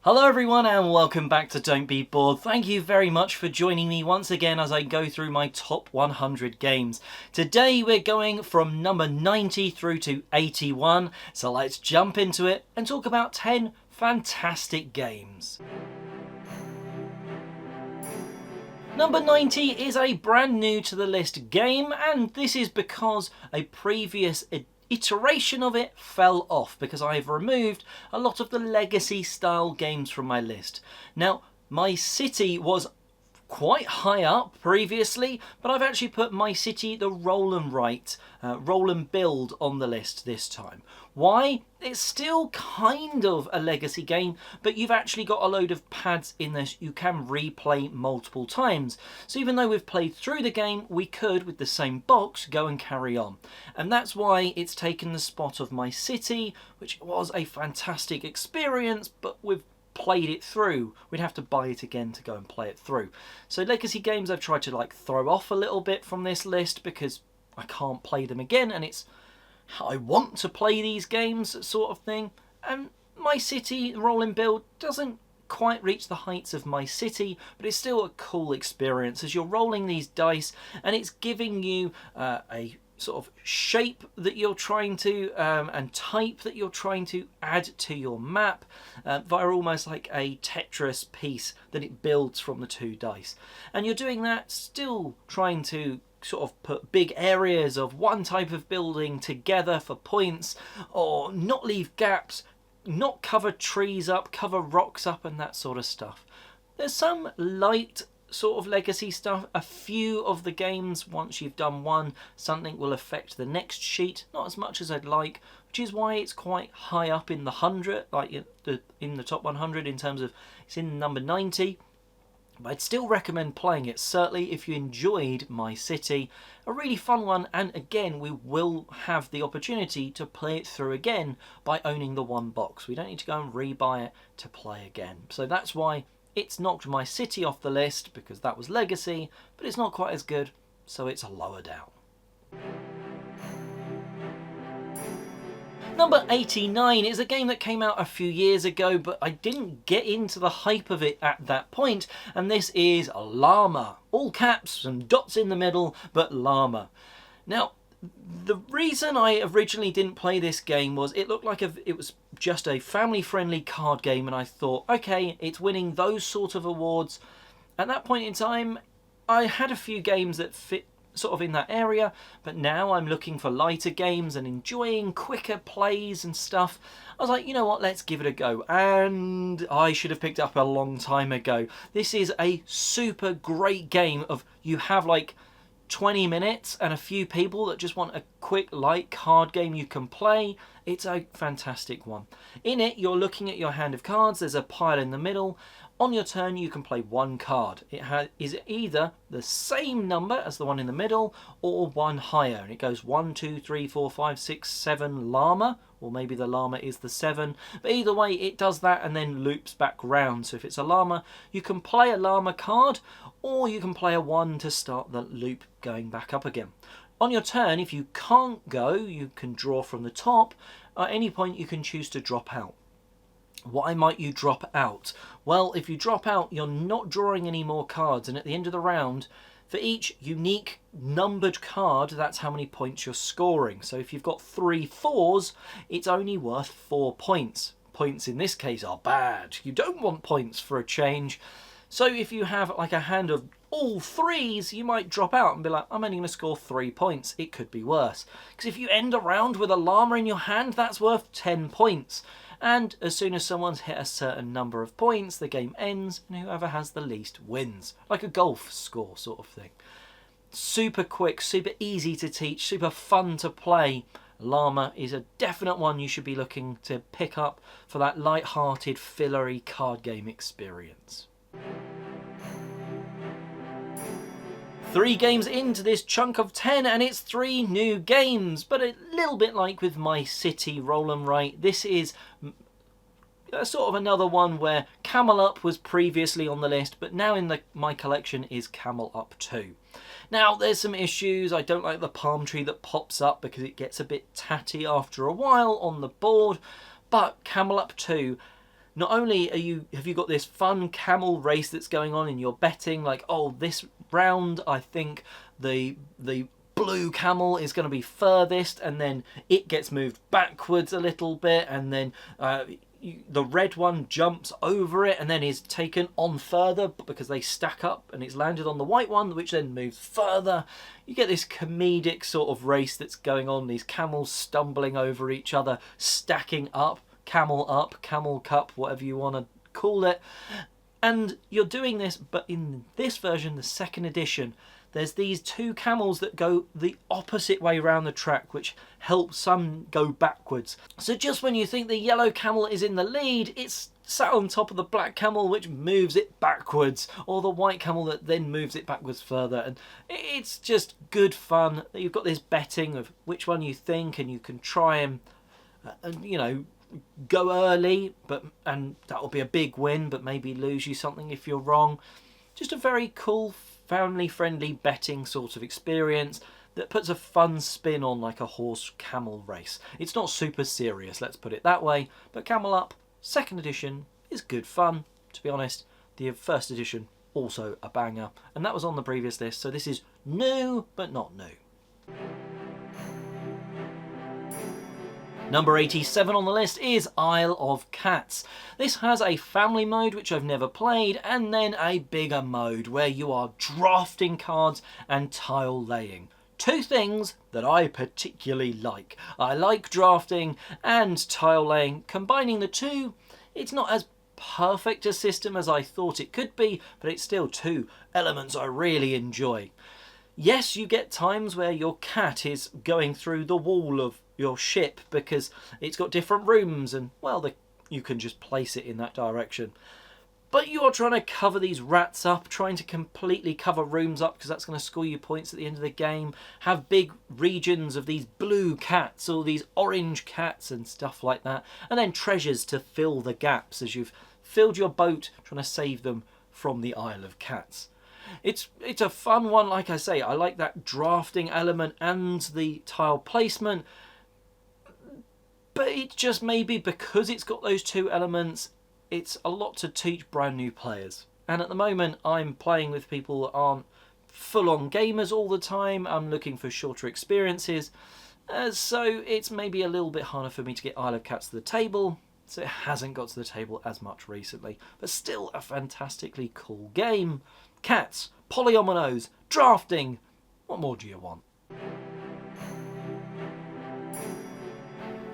Hello everyone and welcome back to Don't Be Bored. Thank you very much for joining me once again as I go through my top 100 games. Today we're going from number 90 through to 81, so let's jump into it and talk about 10 fantastic games. Number 90 is a brand new to the list game, and this is because a previous iteration of it fell off because I've removed a lot of the legacy style games from my list. Now, My City was quite high up previously, but I've actually put My City the roll and build on the list this time. Why? It's still kind of a legacy game, but you've actually got a load of pads in this you can replay multiple times. So even though we've played through the game, we could, with the same box, go and carry on. And that's why it's taken the spot of My City, which was a fantastic experience, but we've played it through. We'd have to buy it again to go and play it through. So legacy games I've tried to throw off a little bit from this list because I can't play them again, and it's how I want to play these games sort of thing. And My City roll and build doesn't quite reach the heights of My City, but it's still a cool experience as you're rolling these dice and it's giving you a sort of shape that you're trying to and type that you're trying to add to your map via almost like a Tetris piece that it builds from the two dice. And you're doing that still trying to sort of put big areas of one type of building together for points, or not leave gaps, not cover trees up, cover rocks up and that sort of stuff. There's some light sort of legacy stuff. A few of the games, once you've done one, something will affect the next sheet, not as much as I'd like, which is why it's quite high up in the 100, like in the top 100 in terms of it's in number 90. But I'd still recommend playing it, certainly if you enjoyed My City. A really fun one, and again we will have the opportunity to play it through again by owning the one box. We don't need to go and rebuy it to play again. So that's why it's knocked My City off the list, because that was legacy, but it's not quite as good, so it's lower down. Number 89 is a game that came out a few years ago, but I didn't get into the hype of it at that point, and this is L.L.A.M.A. All caps and dots in the middle, but Llama. Now, the reason I originally didn't play this game was it looked like it was just a family-friendly card game, and I thought, okay, it's winning those sort of awards. At that point in time, I had a few games that fit sort of in that area, but now I'm looking for lighter games and enjoying quicker plays and stuff. I was like, you know what, let's give it a go, and I should have picked it up a long time ago. This is a super great game of, you have like 20 minutes and a few people that just want a quick light card game you can play. It's a fantastic one. In it, you're looking at your hand of cards. There's a pile in the middle. On your turn, you can play one card. It is either the same number as the one in the middle or one higher. And it goes 1, 2, 3, 4, 5, 6, 7 llama. Or maybe the llama is the 7. But either way, it does that and then loops back round. So if it's a llama, you can play a llama card, or you can play a 1 to start the loop going back up again. On your turn, if you can't go, you can draw from the top. At any point, you can choose to drop out. Why might you drop out? Well, if you drop out, you're not drawing any more cards, and at the end of the round, for each unique numbered card, that's how many points you're scoring. So if you've got 3 4s, it's only worth 4 points. Points in this case are bad. You don't want points for a change. So if you have like a hand of all 3s, you might drop out and be like, I'm only going to score 3 points. It could be worse. Because if you end a round with a llama in your hand, that's worth 10 points. And as soon as someone's hit a certain number of points, the game ends, and whoever has the least wins. Like a golf score sort of thing. Super quick, super easy to teach, super fun to play. Llama is a definite one you should be looking to pick up for that light-hearted, fillery card game experience. 3 games into this chunk of 10, and it's 3 new games, but a little bit like with My City Roll 'em Right, this is sort of another one where Camel Up was previously on the list, but now in my collection is Camel Up 2. Now, there's some issues. I don't like the palm tree that pops up because it gets a bit tatty after a while on the board, but Camel Up 2 not only have you got this fun camel race that's going on and you're betting like, oh, this round I think the blue camel is going to be furthest, and then it gets moved backwards a little bit, and then the red one jumps over it and then is taken on further because they stack up, and it's landed on the white one, which then moves further. You get this comedic sort of race that's going on, these camels stumbling over each other, stacking up, camel cup, whatever you want to call it. And you're doing this, but in this version, the second edition, there's these two camels that go the opposite way around the track, which helps some go backwards. So just when you think the yellow camel is in the lead, it's sat on top of the black camel, which moves it backwards, or the white camel that then moves it backwards further. And it's just good fun. You've got this betting of which one you think, and you can try and you know, go early, and that will be a big win, but maybe lose you something if you're wrong. Just a very cool, family-friendly betting sort of experience that puts a fun spin on like a horse-camel race. It's not super serious, let's put it that way, but Camel Up, second edition, is good fun, to be honest. The first edition, also a banger, and that was on the previous list, so this is new, but not new. Number 87 on the list is Isle of Cats. This has a family mode, which I've never played, and then a bigger mode where you are drafting cards and tile laying. Two things that I particularly like. I like drafting and tile laying. Combining the two, it's not as perfect a system as I thought it could be, but it's still two elements I really enjoy. Yes, you get times where your cat is going through the wall of your ship because it's got different rooms, and well, you can just place it in that direction. But you are trying to cover these rats up, trying to completely cover rooms up, because that's going to score you points at the end of the game. Have big regions of these blue cats or these orange cats and stuff like that, and then treasures to fill the gaps as you've filled your boat trying to save them from the Isle of Cats. It's a fun one, like I say. I like that drafting element and the tile placement, but it's just maybe because it's got those two elements, it's a lot to teach brand new players. And at the moment, I'm playing with people that aren't full-on gamers all the time. I'm looking for shorter experiences, so it's maybe a little bit harder for me to get Isle of Cats to the table. So it hasn't got to the table as much recently, but still a fantastically cool game. Cats, polyominoes, drafting. What more do you want?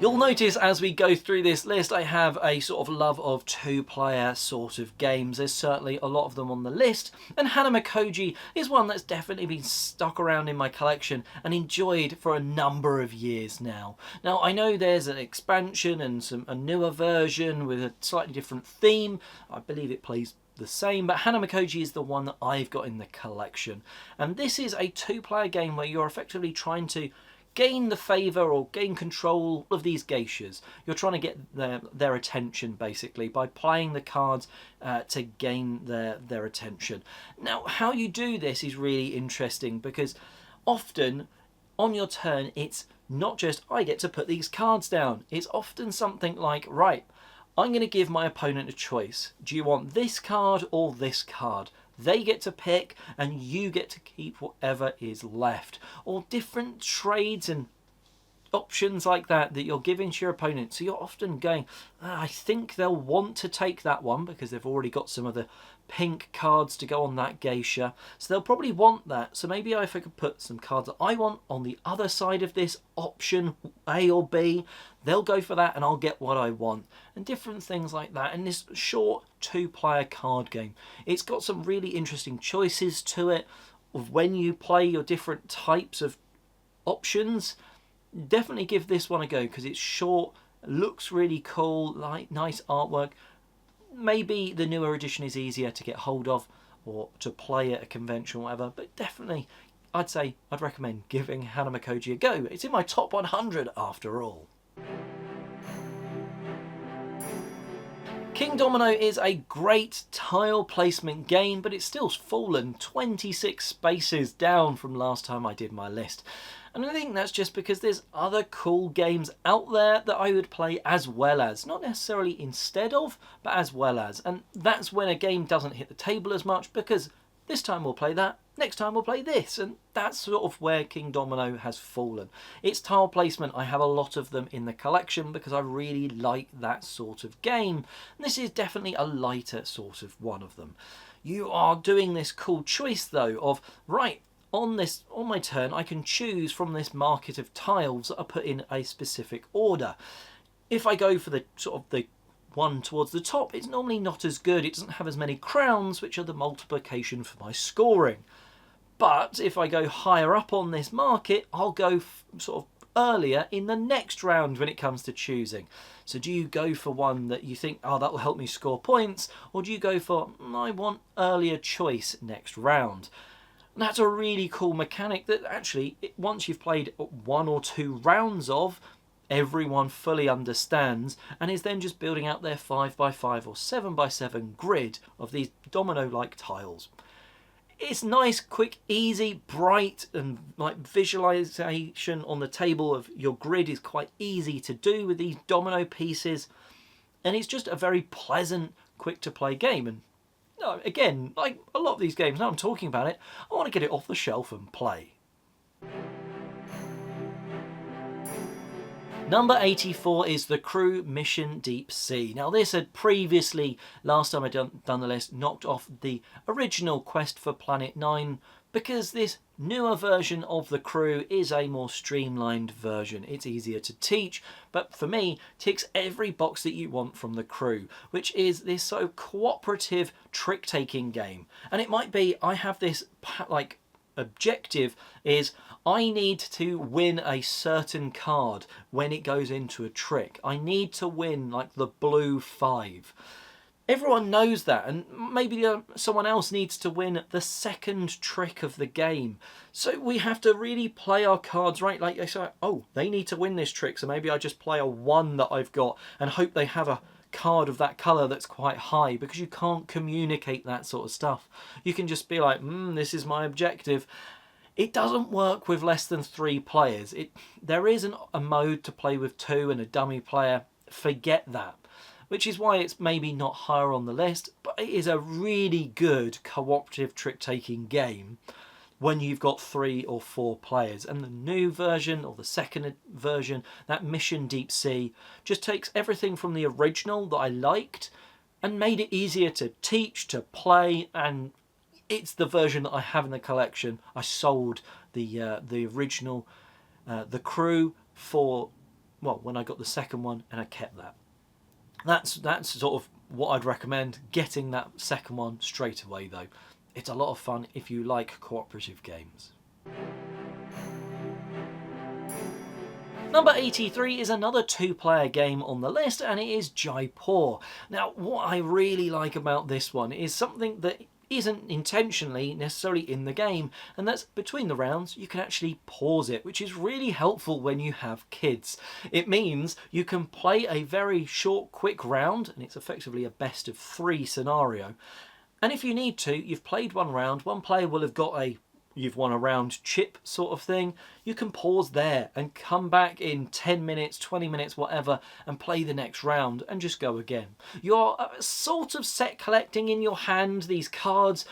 You'll notice as we go through this list, I have a sort of love of two-player sort of games. There's certainly a lot of them on the list, and Hanamikoji is one that's definitely been stuck around in my collection and enjoyed for a number of years now. Now, I know there's an expansion and a newer version with a slightly different theme. I believe it plays the same, but Hanamikoji is the one that I've got in the collection. And this is a two-player game where you're effectively trying to gain the favour or gain control of these geishas. You're trying to get their attention, basically, by playing the cards to gain their attention. Now, how you do this is really interesting, because often on your turn, it's not just, I get to put these cards down. It's often something like, right, I'm going to give my opponent a choice. Do you want this card or this card? They get to pick, and you get to keep whatever is left. Or different trades and options like that you're giving to your opponent. So you're often going, I think they'll want to take that one because they've already got some of the pink cards to go on that geisha. So they'll probably want that. So maybe if I could put some cards that I want on the other side of this option, A or B, they'll go for that and I'll get what I want. And different things like that. And this short two-player card game, it's got some really interesting choices to it of when you play your different types of options. Definitely give this one a go because it's short, looks really cool, like nice artwork. Maybe the newer edition is easier to get hold of or to play at a convention or whatever, but definitely I'd recommend giving Hanamikoji a go. It's in my top 100 after all. Kingdomino is a great tile placement game, but it's still fallen 26 spaces down from last time I did my list. And I think that's just because there's other cool games out there that I would play as well as. Not necessarily instead of, but as well as. And that's when a game doesn't hit the table as much, because this time we'll play that, next time we'll play this. And that's sort of where Kingdomino has fallen. Its tile placement, I have a lot of them in the collection because I really like that sort of game. And this is definitely a lighter sort of one of them. You are doing this cool choice though of, right, on my turn I can choose from this market of tiles that are put in a specific order. If I go for the sort of the one towards the top, it's normally not as good. It doesn't have as many crowns, which are the multiplication for my scoring. But if I go higher up on this market, I'll go sort of earlier in the next round when it comes to choosing. So do you go for one that you think, oh, that will help me score points, or do you go for, I want earlier choice next round? And that's a really cool mechanic that actually, once you've played 1 or 2 rounds of, everyone fully understands, and is then just building out their 5x5 or 7x7 grid of these domino-like tiles. It's nice, quick, easy, bright, and like visualization on the table of your grid is quite easy to do with these domino pieces, and it's just a very pleasant, quick to play game. And again, like a lot of these games, now I'm talking about it, I want to get it off the shelf and play. Number 84 is The Crew Mission Deep Sea. Now this had previously, last time I'd done the list, knocked off the original Quest for Planet 9 because this newer version of The Crew is a more streamlined version. It's easier to teach, but for me, ticks every box that you want from The Crew, which is this sort of cooperative trick-taking game. And it might be, I have this like objective is I need to win a certain card when it goes into a trick. I need to win like the blue 5. Everyone knows that, and maybe someone else needs to win the second trick of the game. So we have to really play our cards right. Like I say, oh, they need to win this trick, so maybe I just play a 1 that I've got and hope they have a card of that colour that's quite high, because you can't communicate that sort of stuff. You can just be like, this is my objective. It doesn't work with less than 3 players. There isn't a mode to play with 2 and a dummy player. Forget that. Which is why it's maybe not higher on the list, but it is a really good cooperative trick-taking game when you've got 3 or 4 players. And the new version, or the second version, that Mission Deep Sea, just takes everything from the original that I liked and made it easier to teach, to play, and it's the version that I have in the collection. I sold the original, The Crew, for, well, when I got the second one, and I kept that. That's sort of what I'd recommend, getting that second one straight away though. It's a lot of fun if you like cooperative games. Number 83 is another 2-player game on the list, and it is Jaipur. Now, what I really like about this one is something that isn't intentionally necessarily in the game, and that's between the rounds you can actually pause it, which is really helpful when you have kids. It means you can play a very short, quick round, and it's effectively a best of 3 scenario. And if you need to, you've played one round, one player will have got you've won a round chip sort of thing. You can pause there and come back in 10 minutes, 20 minutes, whatever, and play the next round and just go again. You're sort of set collecting in your hand these cards.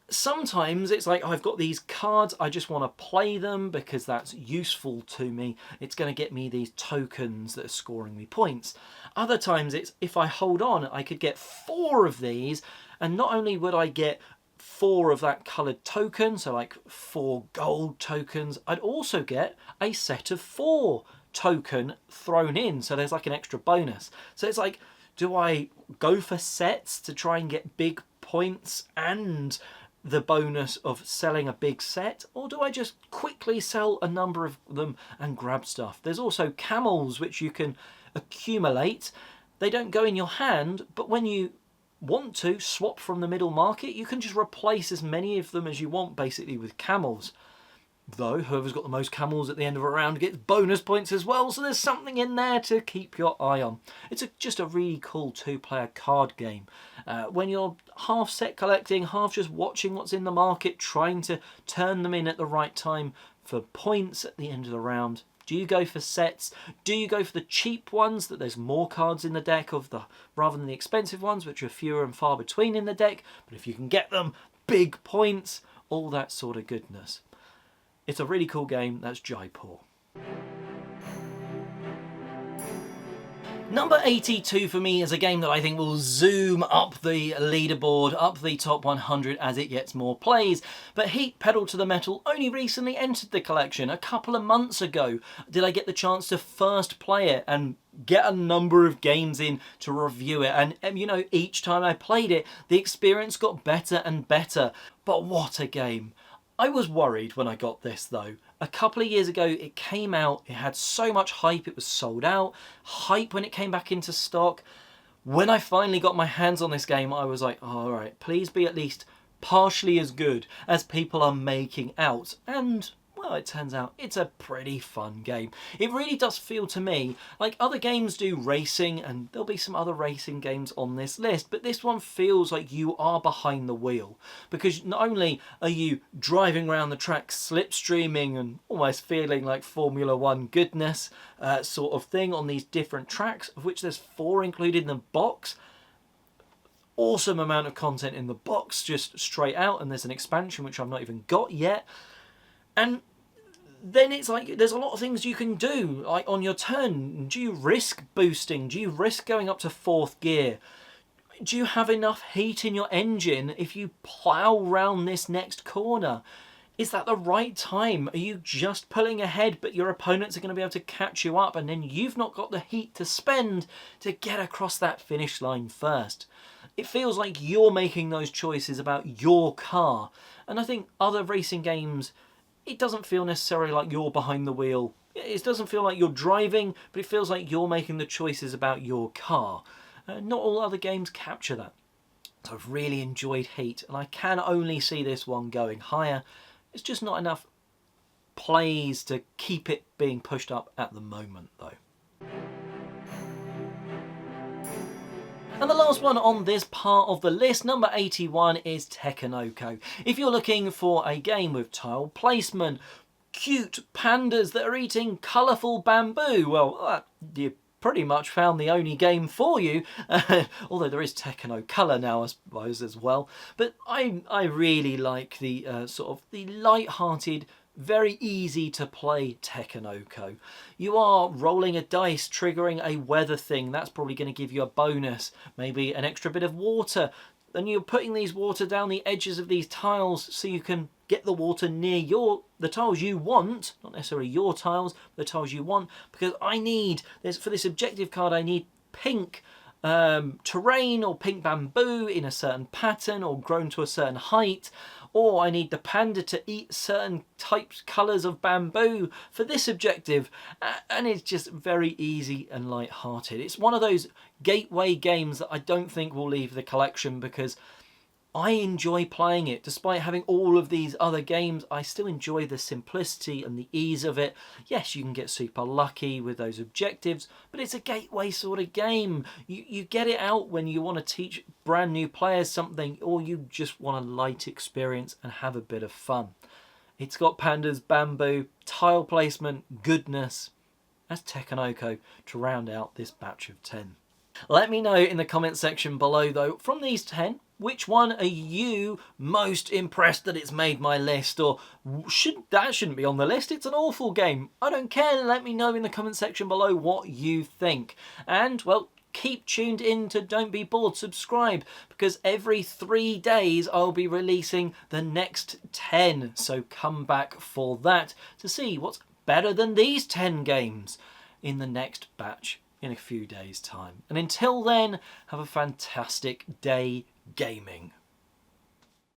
Sometimes it's like, I've got these cards, I just want to play them because that's useful to me. It's going to get me these tokens that are scoring me points. Other times it's, if I hold on, I could get 4 of these, and not only would I get 4 of that coloured token, so like 4 gold tokens, I'd also get a set of 4 token thrown in, so there's like an extra bonus. So it's like, do I go for sets to try and get big points and the bonus of selling a big set, or do I just quickly sell a number of them and grab stuff? There's also camels which you can accumulate. They don't go in your hand, but when you want to swap from the middle market, you can just replace as many of them as you want basically with camels. though. Whoever's got the most camels at the end of a round gets bonus points as well, so there's something in there to keep your eye on. It's just a really cool two-player card game. When you're half set collecting, half just watching what's in the market, trying to turn them in at the right time for points at the end of the round. Do you go for sets? Do you go for the cheap ones, that there's more cards in the deck rather than the expensive ones, which are fewer and far between in the deck, but if you can get them, big points, all that sort of goodness. It's a really cool game. That's Jaipur. Number 82 for me is a game that I think will zoom up the leaderboard, up the top 100 as it gets more plays. But Heat Pedal to the Metal only recently entered the collection. A couple of months ago did I get the chance to first play it and get a number of games in to review it. And you know, each time I played it, the experience got better and better. But what a game. I was worried when I got this though. A couple of years ago it came out, it had so much hype, it was sold out. Hype when it came back into stock. When I finally got my hands on this game, I was like, oh, all right, please be at least partially as good as people are making out. And well, it turns out it's a pretty fun game. It really does feel to me like other games do racing, and there'll be some other racing games on this list, but this one feels like you are behind the wheel, because not only are you driving around the track slipstreaming and almost feeling like Formula One goodness sort of thing on these different tracks, of which there's 4 included in the box. Awesome amount of content in the box just straight out, and there's an expansion which I've not even got yet. And then it's like there's a lot of things you can do, like on your turn. Do you risk boosting? Do you risk going up to 4th gear? Do you have enough heat in your engine if you plough round this next corner? Is that the right time? Are you just pulling ahead but your opponents are going to be able to catch you up, and then you've not got the heat to spend to get across that finish line first? It feels like you're making those choices about your car. And I think other racing games, it doesn't feel necessarily like you're behind the wheel. It doesn't feel like you're driving, but it feels like you're making the choices about your car. Not all other games capture that. So I've really enjoyed Heat, and I can only see this one going higher. It's just not enough plays to keep it being pushed up at the moment, though. And the last one on this part of the list, number 81, is Takenoko. If you're looking for a game with tile placement, cute pandas that are eating colourful bamboo, well, you pretty much found the only game for you. Although there is Tekeno Colour now, I suppose, as well. But I really like the sort of the light-hearted, very easy to play Takenoko. You are rolling a dice, triggering a weather thing. That's probably going to give you a bonus. Maybe an extra bit of water. And you're putting these water down the edges of these tiles so you can get the water near the tiles you want. Not necessarily your tiles, but the tiles you want. Because for this objective card, I need pink terrain or pink bamboo in a certain pattern or grown to a certain height. Or I need the panda to eat certain colours of bamboo for this objective. And it's just very easy and light-hearted. It's one of those gateway games that I don't think will leave the collection, because I enjoy playing it. Despite having all of these other games, I still enjoy the simplicity and the ease of it. Yes, you can get super lucky with those objectives, but it's a gateway sort of game. You get it out when you want to teach brand new players something, or you just want a light experience and have a bit of fun. It's got pandas, bamboo, tile placement, goodness. That's Takenoko to round out this batch of 10. Let me know in the comment section below, though, from these 10, which one are you most impressed that it's made my list? Or shouldn't be on the list, it's an awful game. I don't care, let me know in the comment section below what you think. And, well, keep tuned in to Don't Be Bored, subscribe, because every 3 days I'll be releasing the next 10. So come back for that to see what's better than these 10 games in the next batch in a few days' time. And until then, have a fantastic day gaming.